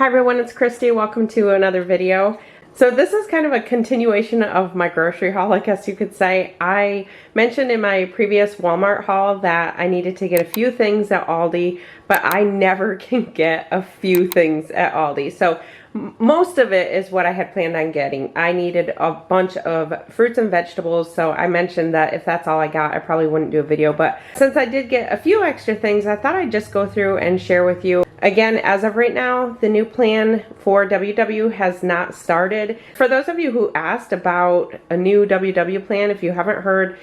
Hi everyone, it's Kristi. Welcome to another video. So this is kind of a continuation of my grocery haul, I guess you could say. I mentioned in my previous Walmart haul that I needed to get a few things at Aldi, but I never can get a few things at Aldi. So most of it is what I had planned on getting. I needed a bunch of fruits and vegetables, so I mentioned that if that's all I got, I probably wouldn't do a video. But since I did get a few extra things, I thought I'd just go through and share with you. Again, as of right now, the new plan for WW has not started. For those of you who asked about a new WW plan, if you haven't heard,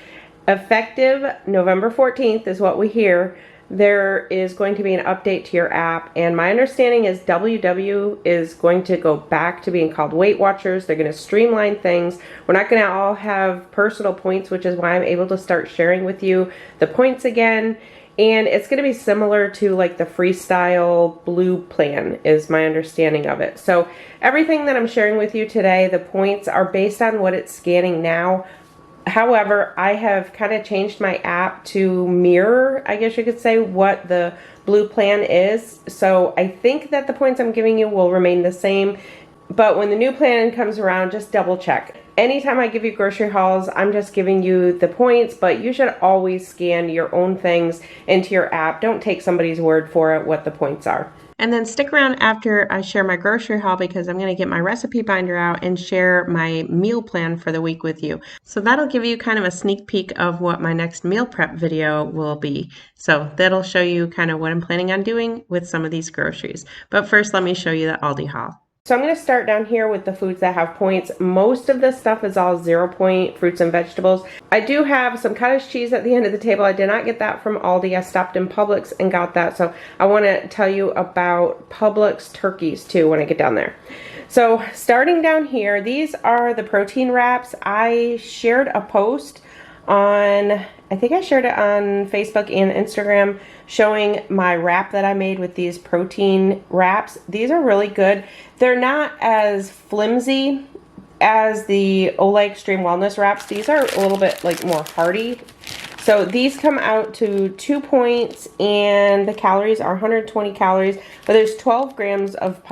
effective November 14th is what we hear. There is going to be an update to your app, and my understanding is WW is going to go back to being called Weight Watchers. They're going to streamline things. We're not going to all have personal points, which is why I'm able to start sharing with you the points again. And it's going to be similar to like the Freestyle Blue plan is my understanding of it. So everything that I'm sharing with you today, the points are based on what it's scanning now. However, I have kind of changed my app to mirror, I guess you could say, what the blue plan is. So I think that the points I'm giving you will remain the same. But when the new plan comes around, just double check. Anytime I give you grocery hauls, I'm just giving you the points, but you should always scan your own things into your app. Don't take somebody's word for it, what the points are. And then stick around after I share my grocery haul, because I'm going to get my recipe binder out and share my meal plan for the week with you. So that'll give you kind of a sneak peek of what my next meal prep video will be. So that'll show you kind of what I'm planning on doing with some of these groceries. But first, let me show you the Aldi haul. So I'm going to start down here with the foods that have points. Most of this stuff is all 0 point fruits and vegetables. I do have some cottage cheese at the end of the table. I did not get that from Aldi. I stopped in Publix and got that. So I want to tell you about Publix turkeys too when I get down there. So starting down here, these are the protein wraps. I shared a post on, I think I shared it on Facebook and Instagram, showing my wrap that I made with these protein wraps. These are really good. They're not as flimsy as the Olay Extreme Wellness wraps. These are a little bit like more hearty. So these come out to 2 points, and the calories are 120 calories, but there's 12 grams of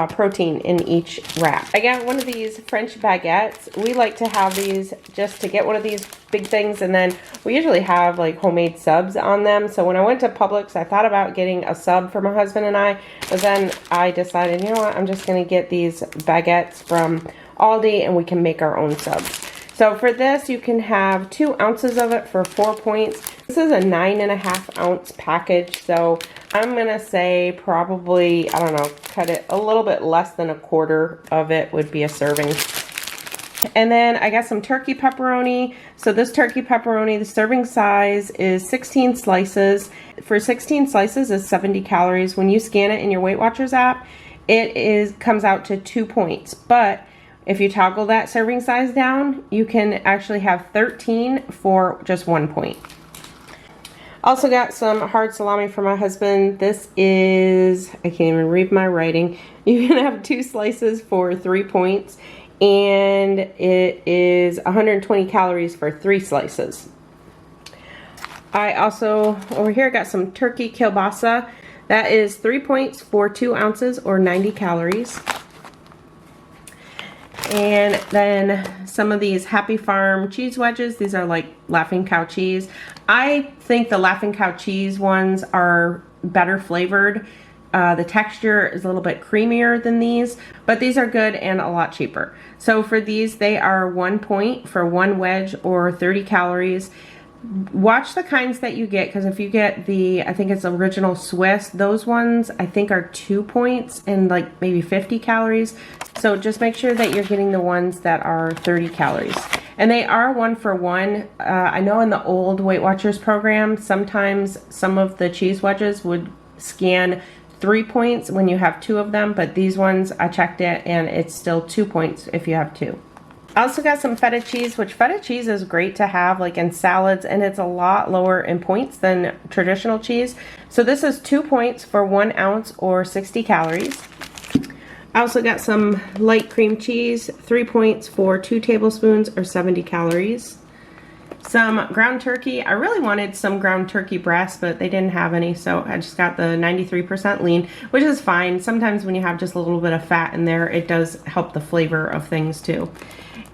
protein in each wrap. I got one of these French baguettes. We like to have these just to get one of these big things, and then we usually have like homemade subs on them. So when I went to Publix, I thought about getting a sub for my husband and I, but then I decided, you know what, I'm just going to get these baguettes from Aldi and we can make our own subs. So for this, you can have 2 ounces of it for 4 points. This is a 9.5 ounce package. So I'm going to say probably, I don't know, cut it a little bit less than a quarter of it would be a serving. And then I got some turkey pepperoni. So this turkey pepperoni, the serving size is 16 slices. For 16 slices is 70 calories. When you scan it in your Weight Watchers app, it comes out to 2 points. But if you toggle that serving size down, you can actually have 13 for just 1 point. Also got some hard salami for my husband. This is, I can't even read my writing. You can have 2 slices for 3 points, and it is 120 calories for 3 slices. I also, over here, got some turkey kielbasa. That is 3 points for 2 ounces or 90 calories. And then some of these Happy Farm cheese wedges. These are like Laughing Cow cheese. I think the Laughing Cow cheese ones are better flavored. The texture is a little bit creamier than these, but these are good and a lot cheaper. So for these, they are 1 point for 1 wedge or 30 calories. Watch the kinds that you get, because if you get the, I think it's original Swiss, those ones I think are 2 points and like maybe 50 calories. So just make sure that you're getting the ones that are 30 calories. And they are 1 for 1. I know in the old Weight Watchers program, sometimes some of the cheese wedges would scan 3 points when you have 2 of them, but these ones, I checked it and it's still 2 points if you have 2. I also got some feta cheese, which feta cheese is great to have like in salads, and it's a lot lower in points than traditional cheese. So this is 2 points for 1 ounce or 60 calories. I also got some light cream cheese, 3 points for 2 tablespoons or 70 calories. Some ground turkey. I really wanted some ground turkey breast, but they didn't have any, so I just got the 93% lean, which is fine. Sometimes when you have just a little bit of fat in there, it does help the flavor of things too.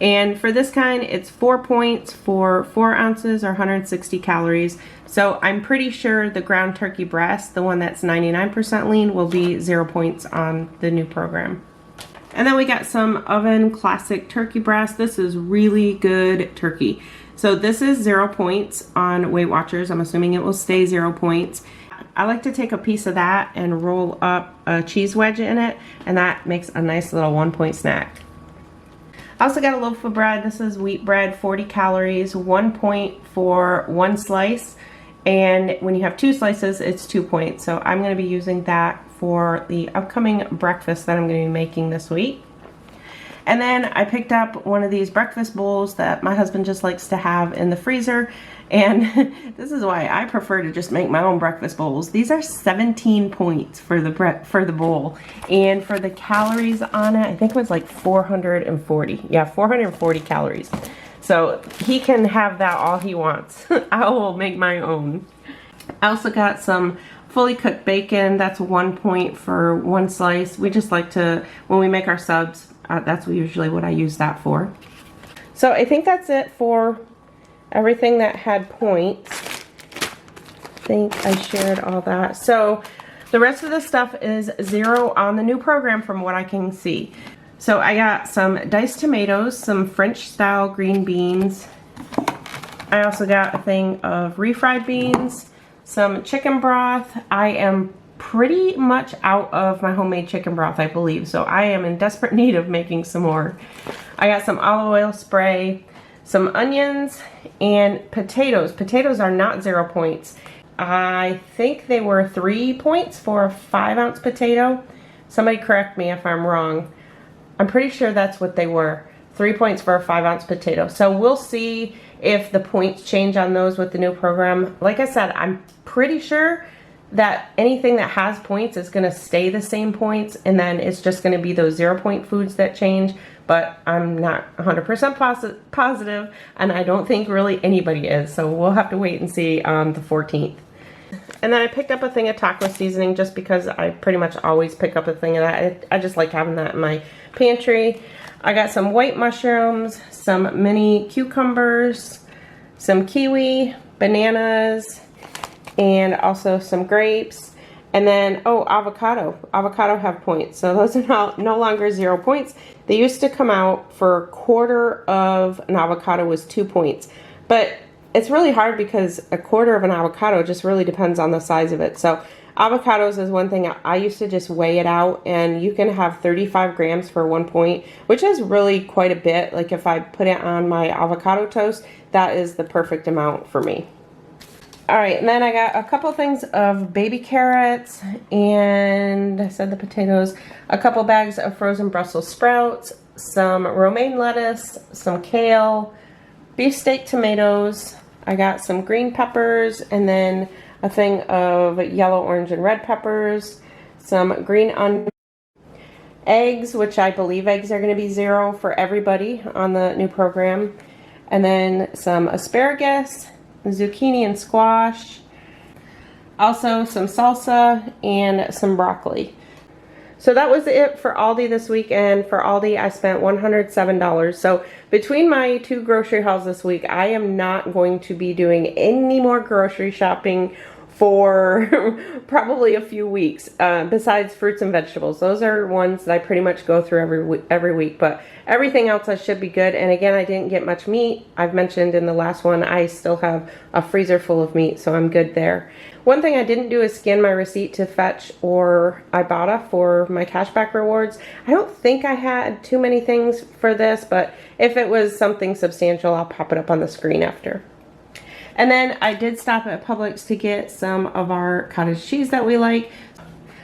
And for this kind, it's 4 points for 4 ounces or 160 calories. So I'm pretty sure the ground turkey breast, the one that's 99% lean, will be 0 points on the new program. And then we got some oven classic turkey breast. This is really good turkey. So this is 0 points on Weight Watchers. I'm assuming it will stay 0 points. I like to take a piece of that and roll up a cheese wedge in it, and that makes a nice little 1 point snack. I also got a loaf of bread. This is wheat bread, 40 calories, 1 point for 1 slice. And when you have 2 slices, it's 2 points. So I'm going to be using that for the upcoming breakfast that I'm going to be making this week. And then I picked up one of these breakfast bowls that my husband just likes to have in the freezer. And this is why I prefer to just make my own breakfast bowls. These are 17 points for the bowl. And for the calories on it, I think it was like 440. Yeah, 440 calories. So he can have that all he wants. I will make my own. I also got some fully cooked bacon. That's 1 point for 1 slice. We just like to, when we make our subs, that's usually what I use that for. So I think that's it for everything that had points. I think I shared all that. So the rest of the stuff is 0 on the new program from what I can see. So I got some diced tomatoes, some French style green beans. I also got a thing of refried beans, some chicken broth. I am pretty much out of my homemade chicken broth, I believe, so I am in desperate need of making some more. I got some olive oil spray, some onions, and potatoes. Potatoes are not 0 points. I think they were 3 points for a 5-ounce potato. Somebody correct me if I'm wrong. I'm pretty sure that's what they were. 3 points for a 5-ounce potato. So we'll see if the points change on those with the new program. Like I said, I'm pretty sure that anything that has points is going to stay the same points, and then it's just going to be those 0 point foods that change. But I'm not 100% positive, and I don't think really anybody is. So we'll have to wait and see on the 14th. And then I picked up a thing of taco seasoning just because I pretty much always pick up a thing of that. I just like having that in my pantry. I got some white mushrooms, some mini cucumbers, some kiwi, bananas, and also some grapes. And then, oh, avocado. Avocado have points. So those are no longer 0 points. They used to come out for a quarter of an avocado was 2 points. But it's really hard because a quarter of an avocado just really depends on the size of it. So avocados is one thing. I used to just weigh it out, and you can have 35 grams for 1 point, which is really quite a bit. Like if I put it on my avocado toast, that is the perfect amount for me. All right, and then I got a couple things of baby carrots, and I said the potatoes, a couple bags of frozen Brussels sprouts, some romaine lettuce, some kale, beefsteak tomatoes. I got some green peppers, and then a thing of yellow, orange, and red peppers, some green onions, eggs, which I believe eggs are going to be 0 for everybody on the new program, and then some asparagus, zucchini and squash, also some salsa, and some broccoli. So that was it for Aldi this week, and for Aldi I spent $107. So between my 2 grocery hauls this week, I am not going to be doing any more grocery shopping for probably a few weeks, besides fruits and vegetables. Those are ones that I pretty much go through every week, but everything else I should be good. And again, I didn't get much meat. I've mentioned in the last one, I still have a freezer full of meat, so I'm good there. One thing I didn't do is scan my receipt to Fetch or Ibotta for my cashback rewards. I don't think I had too many things for this, but if it was something substantial, I'll pop it up on the screen after. And then I did stop at Publix to get some of our cottage cheese that we like.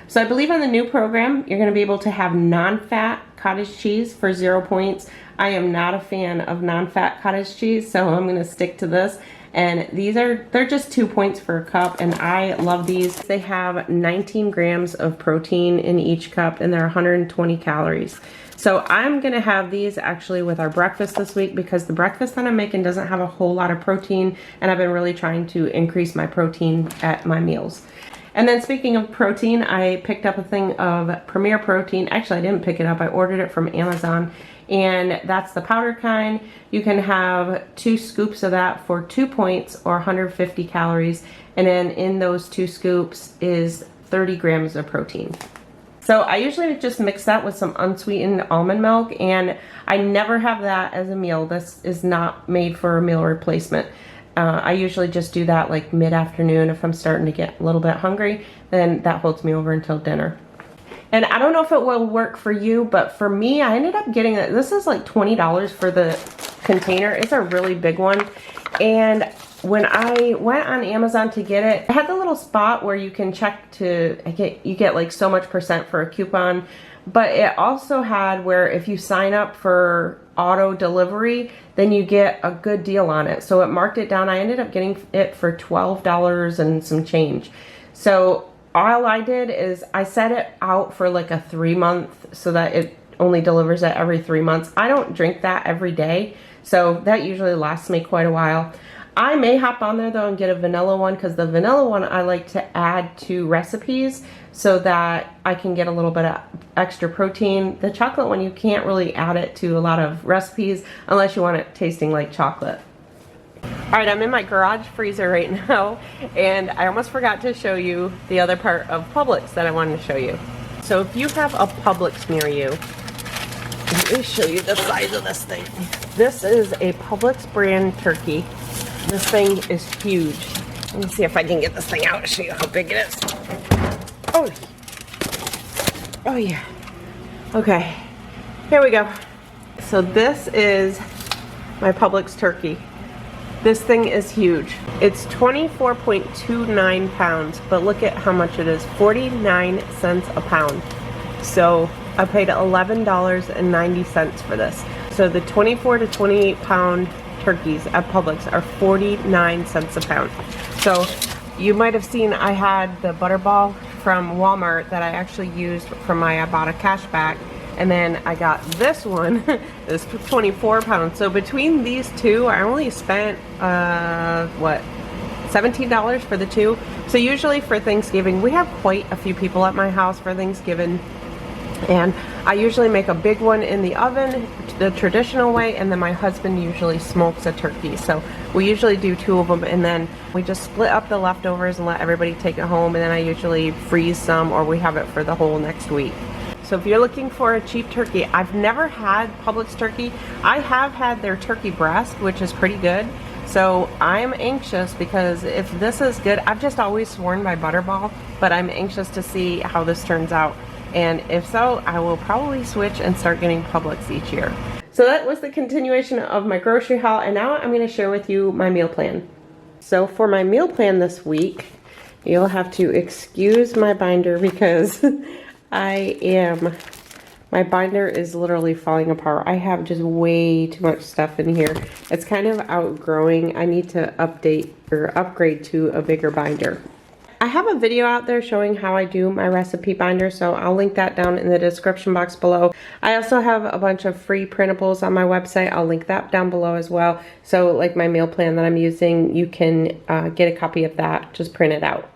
So I believe on the new program, you're going to be able to have non-fat cottage cheese for 0 points. I am not a fan of non-fat cottage cheese, so I'm going to stick to this. And they're just 2 points for a cup, and I love these. They have 19 grams of protein in each cup, and they're 120 calories. So I'm gonna have these actually with our breakfast this week, because the breakfast that I'm making doesn't have a whole lot of protein, and I've been really trying to increase my protein at my meals. And then speaking of protein, I picked up a thing of Premier Protein. Actually, I didn't pick it up. I ordered it from Amazon, and that's the powder kind. You can have 2 scoops of that for 2 points or 150 calories. And then in those 2 scoops is 30 grams of protein. So I usually just mix that with some unsweetened almond milk, and I never have that as a meal. This is not made for a meal replacement. I usually just do that like mid-afternoon if I'm starting to get a little bit hungry, then that holds me over until dinner. And I don't know if it will work for you, but for me, I ended up getting it. This is like $20 for the container. It's a really big one. And when I went on Amazon to get it, I had the little spot where you can check you get like so much % for a coupon. But it also had where if you sign up for auto delivery, then you get a good deal on it. So it marked it down. I ended up getting it for $12 and some change. So all I did is I set it out for like a 3-month so that it only delivers it every 3 months. I don't drink that every day, so that usually lasts me quite a while. I may hop on there though and get a vanilla one, because the vanilla one I like to add to recipes so that I can get a little bit of extra protein. The chocolate one, you can't really add it to a lot of recipes unless you want it tasting like chocolate. All right, I'm in my garage freezer right now, and I almost forgot to show you the other part of Publix that I wanted to show you. So if you have a Publix near you, let me show you the size of this thing. This is a Publix brand turkey. This thing is huge. Let me see if I can get this thing out and show you how big it is. Oh yeah. Okay, here we go. So this is my Publix turkey. This thing is huge. It's 24.29 pounds, but look at how much it is, 49 cents a pound. So I paid $11.90 for this. So the 24 to 28 pound turkeys at Publix are 49 cents a pound. So you might have seen I had the Butterball from Walmart that I actually used for my Ibotta cashback, and then I got this one. It's 24 pounds. So between these two, I only spent what, $17 for the two. So usually for Thanksgiving, we have quite a few people at my house for Thanksgiving, and I usually make a big one in the oven the traditional way, and then my husband usually smokes a turkey. So we usually do 2 of them, and then we just split up the leftovers and let everybody take it home, and then I usually freeze some, or we have it for the whole next week. So if you're looking for a cheap turkey, I've never had Publix turkey. I have had their turkey breast, which is pretty good. So I'm anxious, because if this is good, I've just always sworn by Butterball, but I'm anxious to see how this turns out. And if so, I will probably switch and start getting Publix each year. So that was the continuation of my grocery haul, and now I'm going to share with you my meal plan. So for my meal plan this week, you'll have to excuse my binder because my binder is literally falling apart. I have just way too much stuff in here. It's kind of outgrowing. I need to update or upgrade to a bigger binder. I have a video out there showing how I do my recipe binder, so I'll link that down in the description box below. I also have a bunch of free printables on my website. I'll link that down below as well. So like my meal plan that I'm using, you can get a copy of that, just print it out.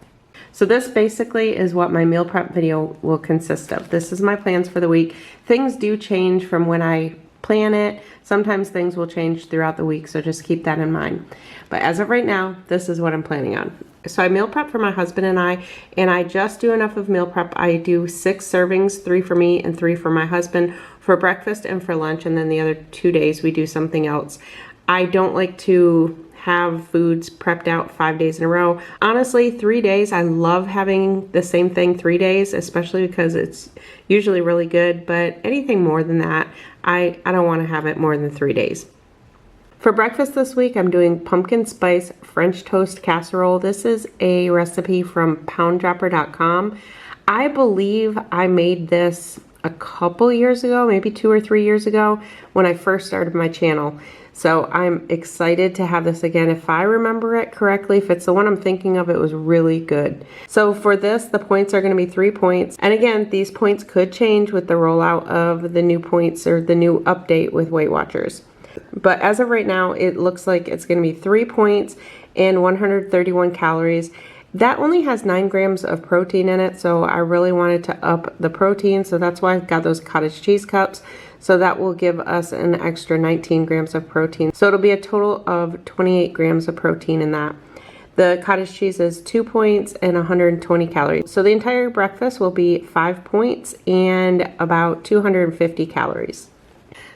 So this basically is what my meal prep video will consist of. This is my plans for the week. Things do change from when I plan it. Sometimes things will change throughout the week, so just keep that in mind. But as of right now, this is what I'm planning on. So I meal prep for my husband and I just do enough of meal prep. I do 6 servings, 3 for me and 3 for my husband for breakfast and for lunch, and then the other 2 days we do something else. I don't like to have foods prepped out 5 days in a row. Honestly, 3 days, I love having the same thing 3 days, especially because it's usually really good, but anything more than that, I don't want to have it more than 3 days. For breakfast this week, I'm doing pumpkin spice French toast casserole. This is a recipe from pounddropper.com. I believe I made this a couple years ago, maybe 2 or 3 years ago when I first started my channel. So I'm excited to have this again. If I remember it correctly, if it's the one I'm thinking of, it was really good. So for this, the points are going to be 3 points. And again, these points could change with the rollout of the new points or the new update with Weight Watchers. But as of right now, it looks like it's going to be 3 points and 131 calories. That only has 9 grams of protein in it, so I really wanted to up the protein, so that's why I got those cottage cheese cups. So that will give us an extra 19 grams of protein. So it'll be a total of 28 grams of protein in that. The cottage cheese is 2 points and 120 calories. So the entire breakfast will be 5 points and about 250 calories.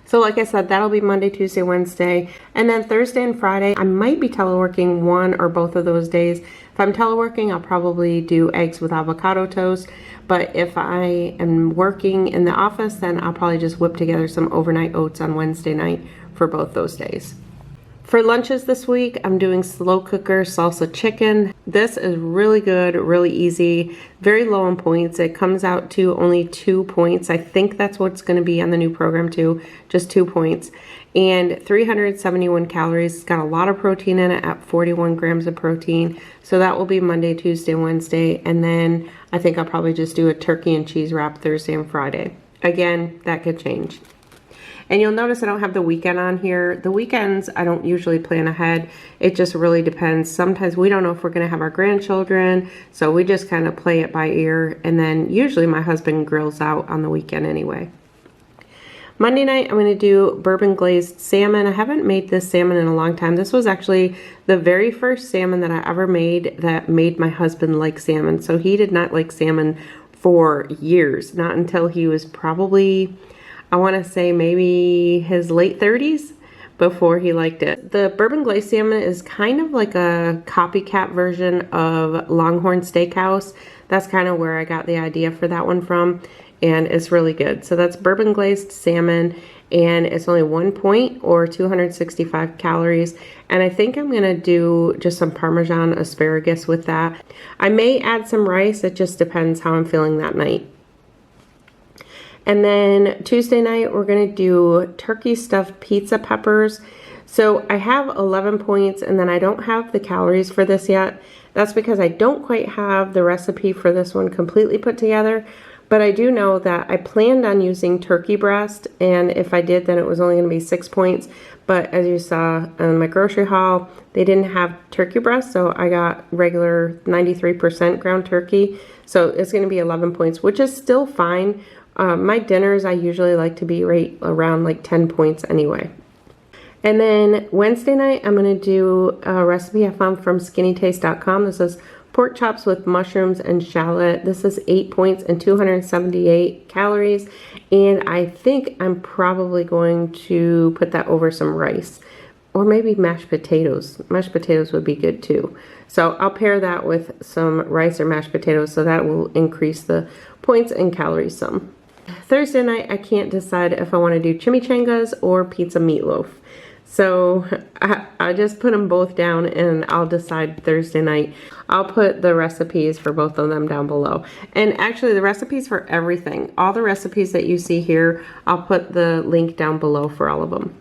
So like I said, that'll be Monday, Tuesday, Wednesday, and then Thursday and Friday, I might be teleworking one or both of those days. If I'm teleworking, I'll probably do eggs with avocado toast, but if I am working in the office, then I'll probably just whip together some overnight oats on Wednesday night for both those days. For lunches this week, I'm doing slow cooker salsa chicken. This is really good, really easy, very low in points. It comes out to only 2 points. I think that's what's going to be on the new program too, just 2 points. And 371 calories. It's got a lot of protein in it at 41 grams of protein. So that will be Monday, Tuesday, Wednesday. And then I think I'll probably just do a turkey and cheese wrap Thursday and Friday. Again, that could change. And you'll notice I don't have the weekend on here. The weekends, I don't usually plan ahead. It just really depends. Sometimes we don't know if we're going to have our grandchildren, so we just kind of play it by ear. And then usually my husband grills out on the weekend anyway. Monday night, I'm going to do bourbon glazed salmon. I haven't made this salmon in a long time. This was actually the very first salmon that I ever made that made my husband like salmon. So he did not like salmon for years, not until he was probably, I want to say maybe his late 30s before he liked it. The bourbon glazed salmon is kind of like a copycat version of Longhorn Steakhouse. That's kind of where I got the idea for that one from, and it's really good. So that's bourbon glazed salmon, and it's only 1 point or 265 calories. And I think I'm gonna do just some Parmesan asparagus with that. I may add some rice, it just depends how I'm feeling that night. And then Tuesday night, we're gonna do turkey stuffed pizza peppers. So I have 11 points, and then I don't have the calories for this yet. That's because I don't quite have the recipe for this one completely put together, but I do know that I planned on using turkey breast, and if I did, then it was only gonna be 6 points. But as you saw on my grocery haul, they didn't have turkey breast, so I got regular 93% ground turkey. So it's gonna be 11 points, which is still fine. My dinners, I usually like to be right around like 10 points anyway. And then Wednesday night, I'm going to do a recipe I found from skinnytaste.com. This is pork chops with mushrooms and shallot. This is 8 points and 278 calories. And I think I'm probably going to put that over some rice. Or maybe mashed potatoes. Mashed potatoes would be good too. So I'll pair that with some rice or mashed potatoes, so that will increase the points and calories some. Thursday night, I can't decide if I want to do chimichangas or pizza meatloaf. So I just put them both down, and I'll decide Thursday night. I'll put the recipes for both of them down below. And actually the recipes for everything, all the recipes that you see here, I'll put the link down below for all of them.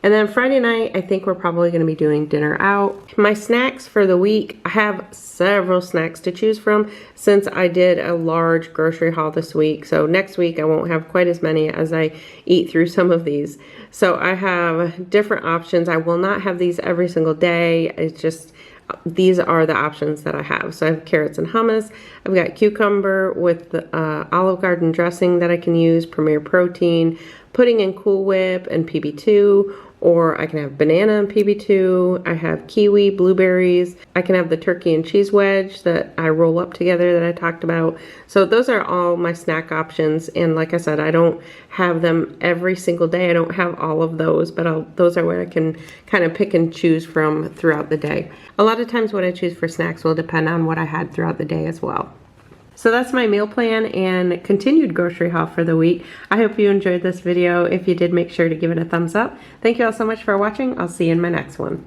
And then Friday night, I think we're probably going to be doing dinner out. My snacks for the week, I have several snacks to choose from since I did a large grocery haul this week. So next week, I won't have quite as many as I eat through some of these. So I have different options. I will not have these every single day. It's just, these are the options that I have. So I have carrots and hummus. I've got cucumber with the Olive Garden dressing that I can use, Premier Protein, pudding and Cool Whip and PB2, or I can have banana and PB2. I have kiwi, blueberries. I can have the turkey and cheese wedge that I roll up together that I talked about. So those are all my snack options. And like I said, I don't have them every single day. I don't have all of those, but those are where I can kind of pick and choose from throughout the day. A lot of times what I choose for snacks will depend on what I had throughout the day as well. So that's my meal plan and continued grocery haul for the week. I hope you enjoyed this video. If you did, make sure to give it a thumbs up. Thank you all so much for watching. I'll see you in my next one.